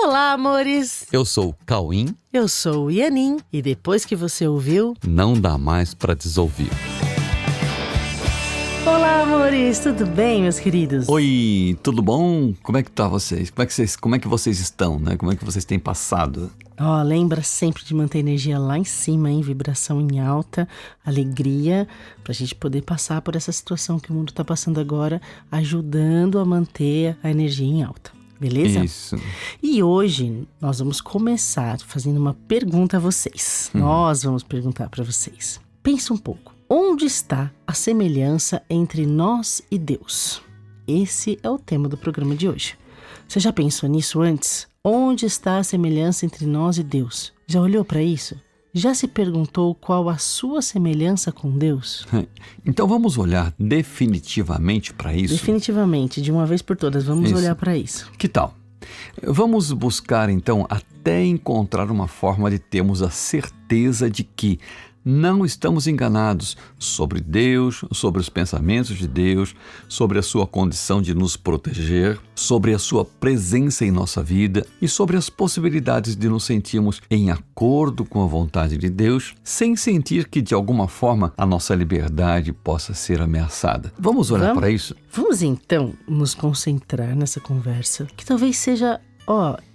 Olá, amores! Eu sou o Cauim. Eu sou o Ianin. E depois que você ouviu, não dá mais pra desouvir. Olá, amores! Tudo bem, meus queridos? Oi, tudo bom? Como é que tá vocês? Como é que vocês estão, né? Como é que vocês têm passado? Lembra sempre de manter a energia lá em cima, hein? Vibração em alta, alegria, pra gente poder passar por essa situação que o mundo tá passando agora, ajudando a manter a energia em alta. Beleza? Isso. E hoje nós vamos começar fazendo uma pergunta a vocês. Nós vamos perguntar para vocês. Pensa um pouco. Onde está a semelhança entre nós e Deus? Esse é o tema do programa de hoje. Você já pensou nisso antes? Onde está a semelhança entre nós e Deus? Já olhou para isso? Já se perguntou qual a sua semelhança com Deus? Então vamos olhar definitivamente para isso? Definitivamente, de uma vez por todas, vamos olhar para isso. Que tal? Vamos buscar então até encontrar uma forma de termos a certeza de que não estamos enganados sobre Deus, sobre os pensamentos de Deus, sobre a sua condição de nos proteger, sobre a sua presença em nossa vida e sobre as possibilidades de nos sentirmos em acordo com a vontade de Deus, sem sentir que de alguma forma a nossa liberdade possa ser ameaçada. Vamos olhar para isso? Vamos então nos concentrar nessa conversa, que talvez seja,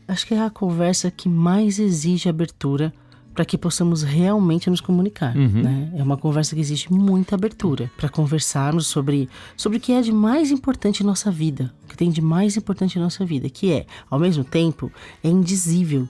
acho que é a conversa que mais exige abertura para que possamos realmente nos comunicar, né? É uma conversa que exige muita abertura para conversarmos sobre o que é de mais importante em nossa vida, o que tem de mais importante em nossa vida, que é, ao mesmo tempo, é indizível,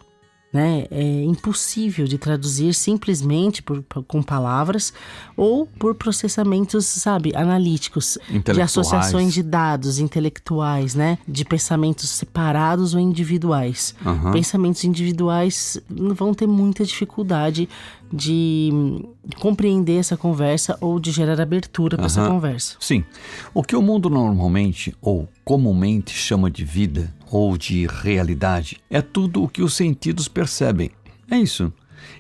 né? É impossível de traduzir simplesmente com palavras ou por processamentos, analíticos, de associações de dados intelectuais, né? De pensamentos separados ou individuais. Pensamentos individuais vão ter muita dificuldade de compreender essa conversa ou de gerar abertura para essa conversa. Sim. O que o mundo normalmente ou comumente chama de vida ou de realidade é tudo o que os sentidos percebem. É isso.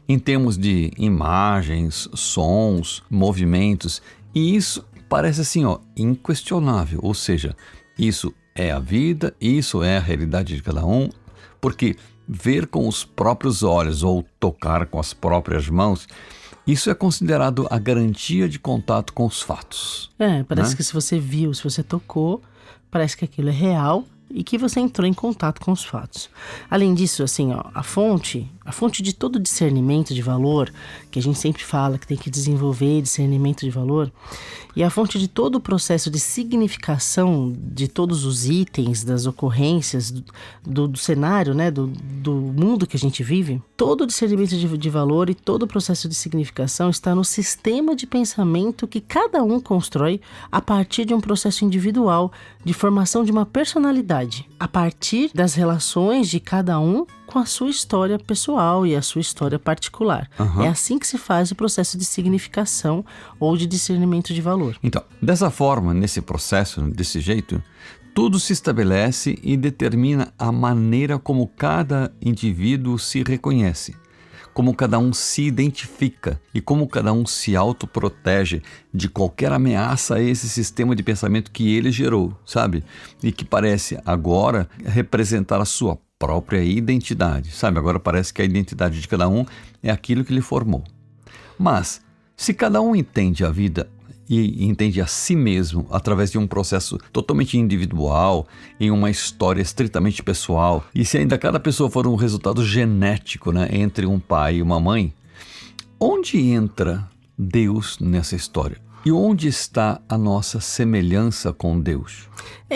Em termos de imagens, sons, movimentos, e isso parece assim, inquestionável. Ou seja, isso é a vida, isso é a realidade de cada um, porque ver com os próprios olhos ou tocar com as próprias mãos, isso é considerado a garantia de contato com os fatos. Parece que se você viu, se você tocou, parece que aquilo é real e que você entrou em contato com os fatos. Além disso, a fonte de todo discernimento de valor, que a gente sempre fala que tem que desenvolver discernimento de valor, e a fonte de todo o processo de significação de todos os itens, das ocorrências, do cenário, né, do mundo que a gente vive, todo o discernimento de valor e todo o processo de significação está no sistema de pensamento que cada um constrói a partir de um processo individual de formação de uma personalidade, a partir das relações de cada um com a sua história pessoal e a sua história particular. É assim que se faz o processo de significação ou de discernimento de valor. Então, dessa forma, nesse processo, desse jeito, tudo se estabelece e determina a maneira como cada indivíduo se reconhece, como cada um se identifica e como cada um se autoprotege de qualquer ameaça a esse sistema de pensamento que ele gerou, sabe? E que parece agora representar a sua própria identidade, sabe? Agora parece que a identidade de cada um é aquilo que lhe formou. Mas, se cada um entende a vida e entende a si mesmo através de um processo totalmente individual, em uma história estritamente pessoal, e se ainda cada pessoa for um resultado genético, né, entre um pai e uma mãe, onde entra Deus nessa história? E onde está a nossa semelhança com Deus?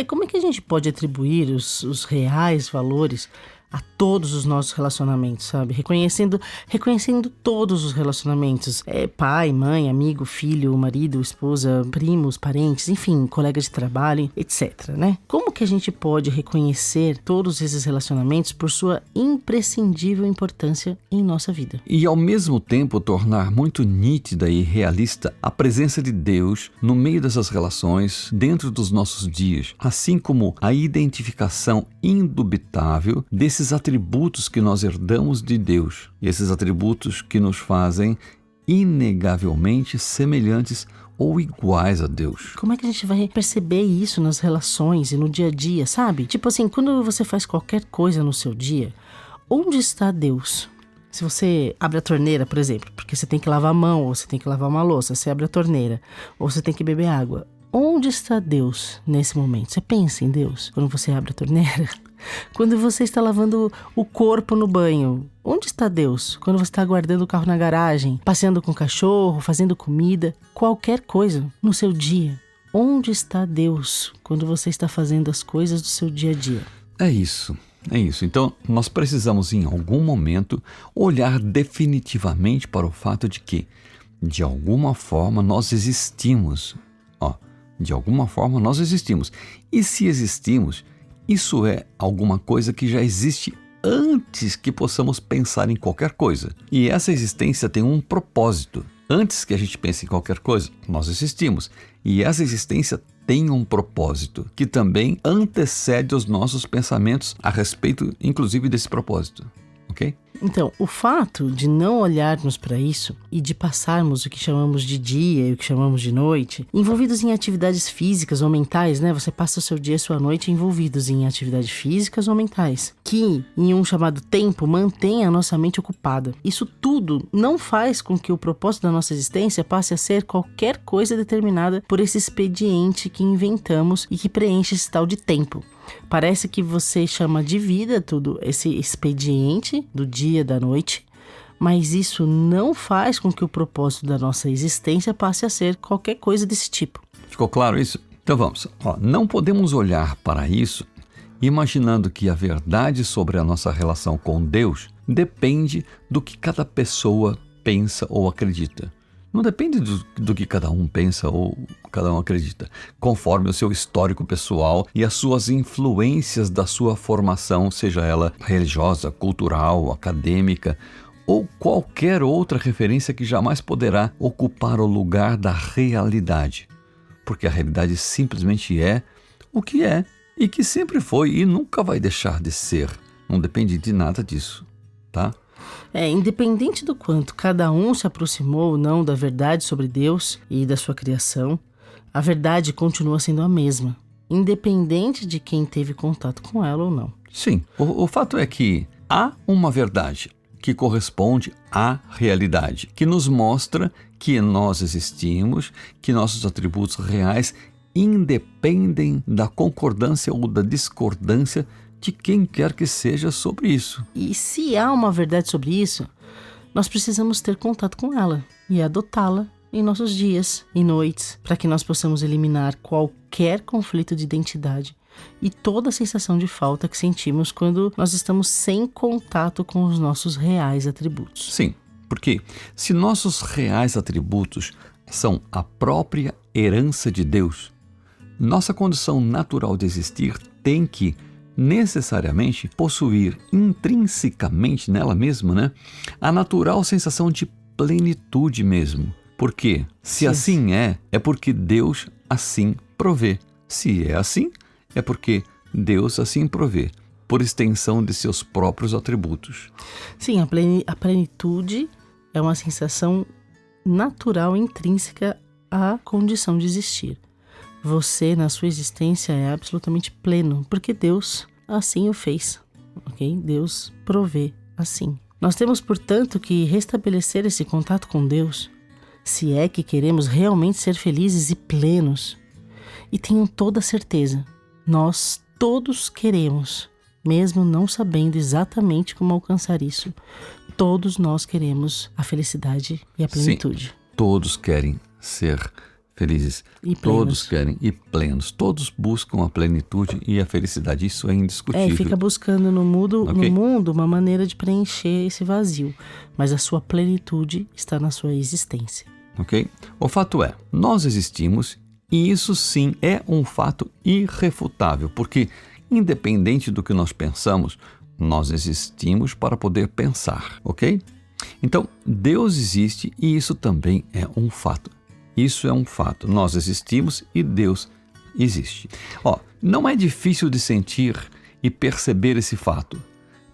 Como é que a gente pode atribuir os reais valores a todos os nossos relacionamentos, sabe? Reconhecendo todos os relacionamentos. Pai, mãe, amigo, filho, marido, esposa, primos, parentes, enfim, colega de trabalho, etc, né? Como que a gente pode reconhecer todos esses relacionamentos por sua imprescindível importância em nossa vida? E ao mesmo tempo tornar muito nítida e realista a presença de Deus no meio dessas relações, dentro dos nossos dias, assim como a identificação indubitável desses atributos que nós herdamos de Deus, e esses atributos que nos fazem inegavelmente semelhantes ou iguais a Deus. Como é que a gente vai perceber isso nas relações e no dia a dia, sabe? Tipo assim, quando você faz qualquer coisa no seu dia, onde está Deus? Se você abre a torneira, por exemplo, porque você tem que lavar a mão, ou você tem que lavar uma louça, você abre a torneira, ou você tem que beber água. Onde está Deus nesse momento? Você pensa em Deus quando você abre a torneira? Quando você está lavando o corpo no banho, onde está Deus? Quando você está guardando o carro na garagem, passeando com o cachorro, fazendo comida, qualquer coisa no seu dia. Onde está Deus quando você está fazendo as coisas do seu dia a dia? É isso. Então, nós precisamos, em algum momento, olhar definitivamente para o fato de que, de alguma forma, nós existimos. De alguma forma, nós existimos. E se existimos, isso é alguma coisa que já existe antes que possamos pensar em qualquer coisa. E essa existência tem um propósito. Antes que a gente pense em qualquer coisa, nós existimos. E essa existência tem um propósito que também antecede os nossos pensamentos a respeito, inclusive, desse propósito. Ok? Então, o fato de não olharmos para isso e de passarmos o que chamamos de dia e o que chamamos de noite, envolvidos em atividades físicas ou mentais, né? Você passa o seu dia e sua noite envolvidos em atividades físicas ou mentais, que em um chamado tempo mantém a nossa mente ocupada. Isso tudo não faz com que o propósito da nossa existência passe a ser qualquer coisa determinada por esse expediente que inventamos e que preenche esse tal de tempo. Parece que você chama de vida tudo esse expediente do dia, da noite, mas isso não faz com que o propósito da nossa existência passe a ser qualquer coisa desse tipo. Ficou claro isso? Então vamos. Não podemos olhar para isso imaginando que a verdade sobre a nossa relação com Deus depende do que cada pessoa pensa ou acredita. Não depende do que cada um pensa ou cada um acredita, conforme o seu histórico pessoal e as suas influências da sua formação, seja ela religiosa, cultural, acadêmica ou qualquer outra referência que jamais poderá ocupar o lugar da realidade. Porque a realidade simplesmente é o que é e que sempre foi e nunca vai deixar de ser. Não depende de nada disso, tá? Independente do quanto cada um se aproximou ou não da verdade sobre Deus e da sua criação, a verdade continua sendo a mesma, independente de quem teve contato com ela ou não. Sim, o fato é que há uma verdade que corresponde à realidade, que nos mostra que nós existimos, que nossos atributos reais independem da concordância ou da discordância de quem quer que seja sobre isso. E se há uma verdade sobre isso, nós precisamos ter contato com ela e adotá-la em nossos dias e noites, para que nós possamos eliminar qualquer conflito de identidade e toda a sensação de falta que sentimos quando nós estamos sem contato com os nossos reais atributos. Sim, porque se nossos reais atributos são a própria herança de Deus, nossa condição natural de existir tem que necessariamente possuir intrinsecamente nela mesma, a natural sensação de plenitude mesmo. Porque se assim é porque Deus assim provê. Se é assim, é porque Deus assim provê, por extensão de seus próprios atributos. Sim, a plenitude é uma sensação natural, intrínseca à condição de existir. Você, na sua existência, é absolutamente pleno, porque Deus assim o fez, ok? Deus provê assim. Nós temos, portanto, que restabelecer esse contato com Deus, se é que queremos realmente ser felizes e plenos. E tenham toda a certeza, nós todos queremos, mesmo não sabendo exatamente como alcançar isso. Todos nós queremos a felicidade e a plenitude. Sim, todos querem ser felizes, todos querem e plenos, todos buscam a plenitude e a felicidade, isso é indiscutível. E fica buscando no mundo uma maneira de preencher esse vazio, mas a sua plenitude está na sua existência. Ok? O fato é, nós existimos e isso sim é um fato irrefutável, porque independente do que nós pensamos, nós existimos para poder pensar, ok? Então, Deus existe e isso também é um fato. Isso é um fato. Nós existimos e Deus existe. Não é difícil de sentir e perceber esse fato,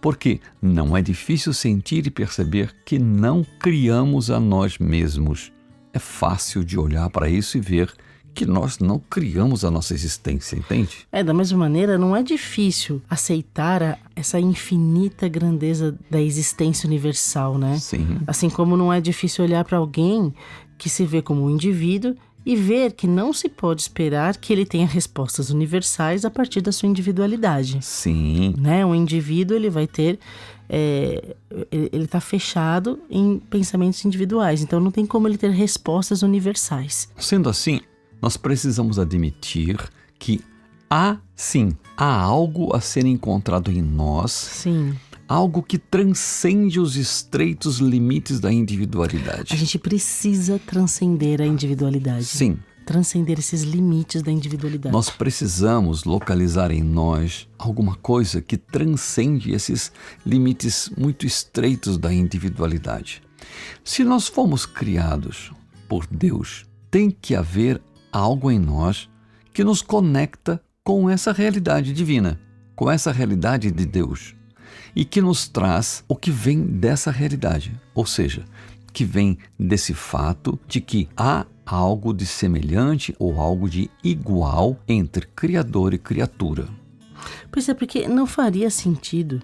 porque não é difícil sentir e perceber que não criamos a nós mesmos. é fácil de olhar para isso e ver que nós não criamos a nossa existência, entende? Da mesma maneira, não é difícil aceitar essa infinita grandeza da existência universal, né? Sim. Assim como não é difícil olhar para alguém que se vê como um indivíduo e ver que não se pode esperar que ele tenha respostas universais a partir da sua individualidade. Sim. Né? Um indivíduo, ele vai ter... ele está fechado em pensamentos individuais, então não tem como ele ter respostas universais. Sendo assim, nós precisamos admitir que há algo a ser encontrado em nós, Sim. algo que transcende os estreitos limites da individualidade. A gente precisa transcender a individualidade. Sim. Transcender esses limites da individualidade. Nós precisamos localizar em nós alguma coisa que transcende esses limites muito estreitos da individualidade. Se nós fomos criados por Deus, tem que haver algo em nós que nos conecta com essa realidade divina, com essa realidade de Deus, e que nos traz o que vem dessa realidade, ou seja, que vem desse fato de que há algo de semelhante ou algo de igual entre Criador e criatura. Pois é, porque não faria sentido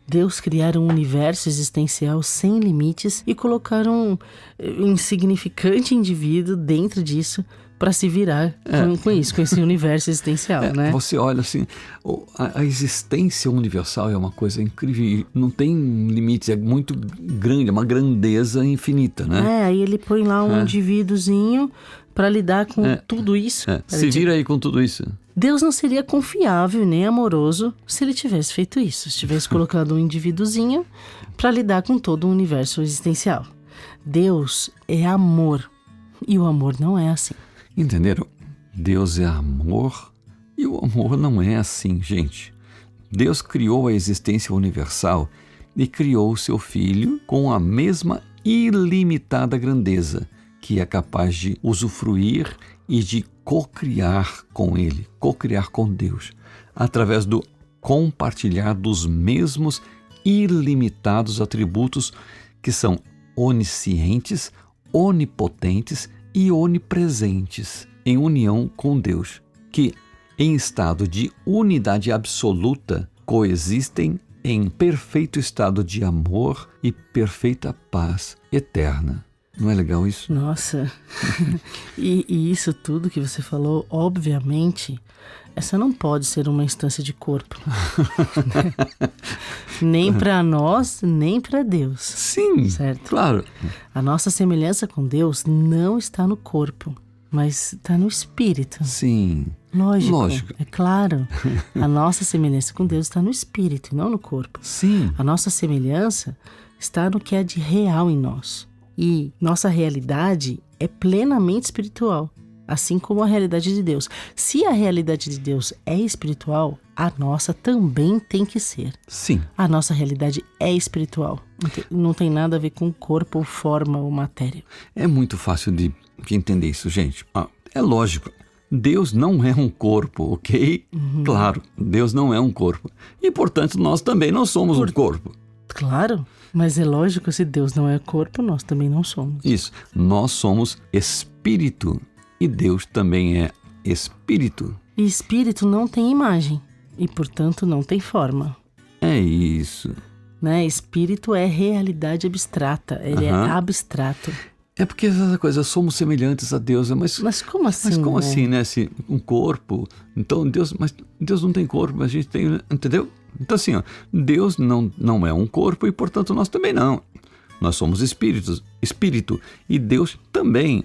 Deus criar um universo existencial sem limites e colocar um insignificante indivíduo dentro disso para se virar com isso, com esse universo existencial, né? Você olha assim, a existência universal é uma coisa incrível, não tem limites, é muito grande, é uma grandeza infinita, né? Aí ele põe lá um indivíduozinho para lidar com tudo isso. Se vira aí com tudo isso. Deus não seria confiável nem amoroso se ele tivesse feito isso, se tivesse colocado um indivíduozinho para lidar com todo o universo existencial. Deus é amor e o amor não é assim. Entenderam? Deus é amor e o amor não é assim, gente. Deus criou a existência universal e criou o seu Filho com a mesma ilimitada grandeza, que é capaz de usufruir e de co-criar com Ele, co-criar com Deus, através do compartilhar dos mesmos ilimitados atributos que são oniscientes, onipotentes e onipresentes, em união com Deus, que, em estado de unidade absoluta, coexistem em perfeito estado de amor e perfeita paz eterna. Não é legal isso? Nossa, e isso tudo que você falou, obviamente, essa não pode ser uma instância de corpo. Nem para nós, nem para Deus. Sim, certo? Claro. A nossa semelhança com Deus não está no corpo, mas está no espírito. Sim. Lógico. É claro. A nossa semelhança com Deus está no espírito, não no corpo. Sim. A nossa semelhança está no que é de real em nós. E nossa realidade é plenamente espiritual, assim como a realidade de Deus. Se a realidade de Deus é espiritual, a nossa também tem que ser. Sim. A nossa realidade é espiritual. Não tem nada a ver com corpo, ou forma ou matéria. É muito fácil de entender isso, gente. É lógico. Deus não é um corpo, ok? Claro, Deus não é um corpo. E, portanto, nós também não somos um corpo. Claro, mas é lógico, se Deus não é corpo, nós também não somos. Isso, nós somos espírito e Deus também é espírito. E espírito não tem imagem e, portanto, não tem forma. É isso. Né? Espírito é realidade abstrata, ele é abstrato. É porque essa coisa, somos semelhantes a Deus, mas como assim? Mas como assim, né? Se um corpo, então Deus não tem corpo, mas a gente tem, entendeu? Então assim, Deus não é um corpo e, portanto, nós também não. Nós somos espírito, e Deus também.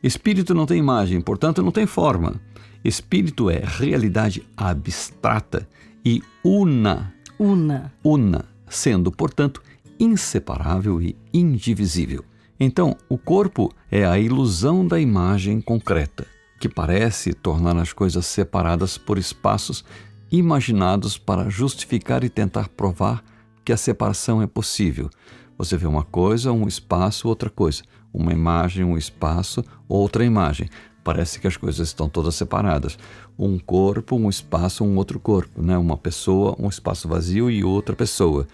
Espírito não tem imagem, portanto, não tem forma. Espírito é realidade abstrata e una, sendo, portanto, inseparável e indivisível. Então, o corpo é a ilusão da imagem concreta, que parece tornar as coisas separadas por espaços imaginados para justificar e tentar provar que a separação é possível. Você vê uma coisa, um espaço, outra coisa. Uma imagem, um espaço, outra imagem. Parece que as coisas estão todas separadas. Um corpo, um espaço, um outro corpo, né? Uma pessoa, um espaço vazio e outra pessoa.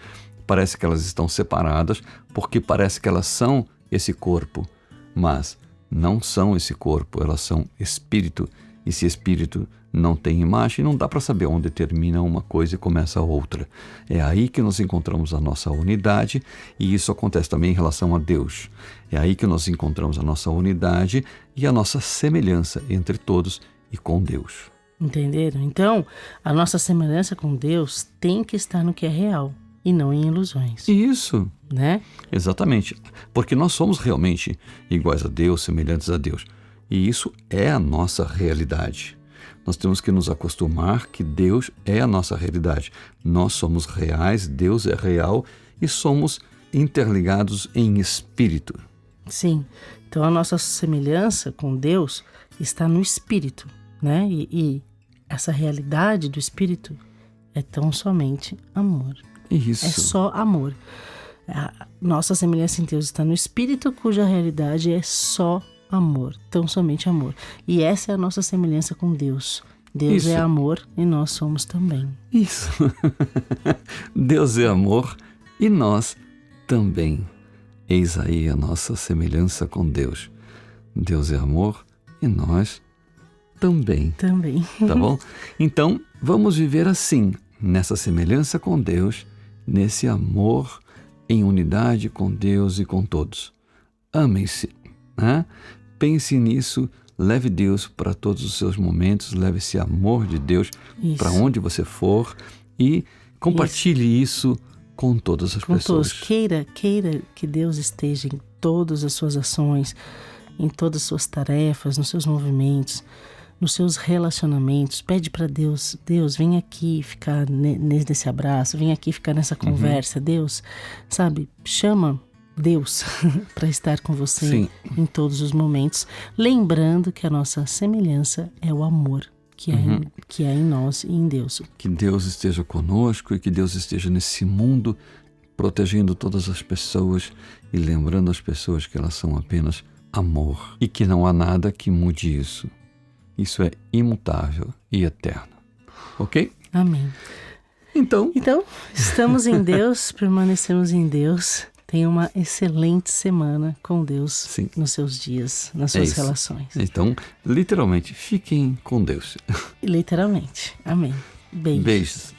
Parece que elas estão separadas porque parece que elas são esse corpo. Mas não são esse corpo, elas são espírito. E se espírito não tem imagem, não dá para saber onde termina uma coisa e começa a outra. É aí que nós encontramos a nossa unidade, e isso acontece também em relação a Deus. É aí que nós encontramos a nossa unidade e a nossa semelhança entre todos e com Deus. Entenderam? Então, a nossa semelhança com Deus tem que estar no que é real e não em ilusões, Isso, né? exatamente. Porque nós somos realmente iguais a Deus, semelhantes a Deus. E isso é a nossa realidade. Nós temos que nos acostumar que Deus é a nossa realidade. Nós somos reais, Deus é real e somos interligados em espírito. Sim. Então, a nossa semelhança com Deus está no espírito, né? E essa realidade do espírito é tão somente amor. Isso. É só amor. A nossa semelhança em Deus está no espírito, cuja realidade é só amor, tão somente amor. E essa é a nossa semelhança com Deus. Deus Isso. é amor e nós somos também. Isso. Deus é amor e nós também. Eis aí a nossa semelhança com Deus. Deus é amor e nós também. Também. Tá bom? Então, vamos viver assim, nessa semelhança com Deus, nesse amor em unidade com Deus e com todos. Amem-se, né? Pense nisso, leve Deus para todos os seus momentos, leve esse amor de Deus para onde você for e compartilhe isso com todas as com pessoas. todos. Queira que Deus esteja em todas as suas ações, em todas as suas tarefas, nos seus movimentos, nos seus relacionamentos. Pede para Deus, Deus, vem aqui ficar nesse abraço, vem aqui ficar nessa conversa. Deus, sabe, chama Deus para estar com você Sim. em todos os momentos, lembrando que a nossa semelhança é o amor que é em nós e em Deus. Que Deus esteja conosco e que Deus esteja nesse mundo, protegendo todas as pessoas e lembrando as pessoas que elas são apenas amor e que não há nada que mude isso. Isso é imutável e eterno. Ok? Amém. Então, Estamos em Deus, permanecemos em Deus. Tenha uma excelente semana com Deus. Sim. Nos seus dias, nas suas relações. Então, literalmente, fiquem com Deus. Literalmente. Amém. Beijos. Beijos.